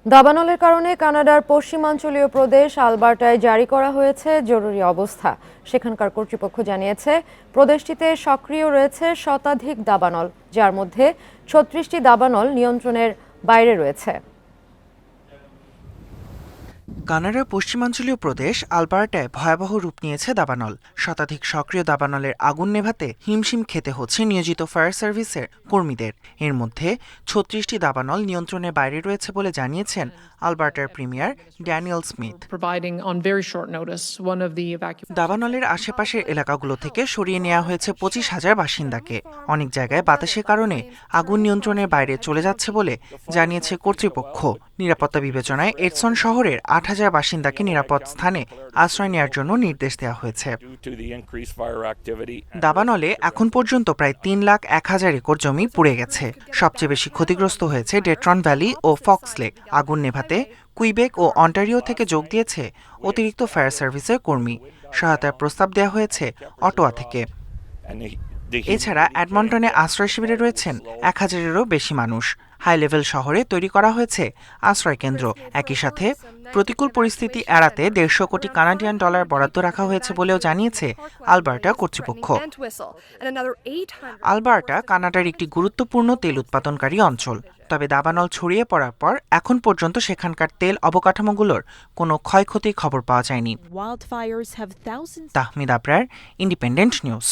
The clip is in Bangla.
দাবানলের কারণে কানাডার পশ্চিমাঞ্চলীয় প্রদেশ আলবার্টায় জারি করা হয়েছে জরুরি অবস্থা। সেখানকার কর্তৃপক্ষ জানিয়েছে প্রদেশটিতে সক্রিয় রয়েছে শতাধিক দাবানল, যার মধ্যে ৩৬টি দাবানল নিয়ন্ত্রণের বাইরে রয়েছে। কানাডার পশ্চিমাঞ্চলীয় প্রদেশ আলবার্টায় ভয়াবহ রূপ নিয়েছে দাবানল। শতাধিক সক্রিয় দাবানলের আগুন নেভাতে হিমশিম খেতে হচ্ছে নিয়োজিত ফায়ার সার্ভিসের কর্মীদের। এর মধ্যে ৩৬টি দাবানল নিয়ন্ত্রণের বাইরে রয়েছে বলে জানিয়েছেন আলবার্টার প্রিমিয়ার ড্যানিয়েল স্মিথ। দাবানলের আশেপাশের এলাকাগুলো থেকে সরিয়ে নেওয়া হয়েছে ২৫,০০০ বাসিন্দাকে। অনেক জায়গায় বাতাসের কারণে আগুন নিয়ন্ত্রণের বাইরে চলে যাচ্ছে বলে জানিয়েছে কর্তৃপক্ষ। নিরাপত্তা বিবেচনায় এডসন শহরের ৮,০০০ বাসিন্দাকে নিরাপদ স্থানে আশ্রয় নেওয়ার জন্য নির্দেশ দেওয়া হয়েছে। দাবানলে এখন পর্যন্ত প্রায় ৩,০১,০০০ একর জমি পুড়ে গেছে। সবচেয়ে বেশি ক্ষতিগ্রস্ত হয়েছে ডেট্রন ভ্যালি ও ফক্স লেক। আগুন নেভাতে কুইবেক ও অন্টারিও থেকে যোগ দিয়েছে অতিরিক্ত ফায়ার সার্ভিসের কর্মী। সহায়তার প্রস্তাব দেওয়া হয়েছে অটোয়া থেকে। এছাড়া এডমন্টনে আশ্রয় শিবিরে রয়েছেন ১,০০০-এরও বেশি মানুষ। হাই লেভেল শহরে তৈরি করা হয়েছে আশ্রয় কেন্দ্র। একই সাথে প্রতিকূল পরিস্থিতি এড়াতে $১৫০ কোটি কানাডিয়ান ডলার বরাদ্দ রাখা হয়েছে বলেও জানিয়েছে আলবার্টা কর্তৃপক্ষ। আলবার্টা কানাডার একটি গুরুত্বপূর্ণ তেল উৎপাদনকারী অঞ্চল। তবে দাবানল ছড়িয়ে পড়ার পর এখন পর্যন্ত সেখানকার তেল অবকাঠামোগুলোর কোনো ক্ষয়ক্ষতির খবর পাওয়া যায়নি। Tahmid Abrar, independent news.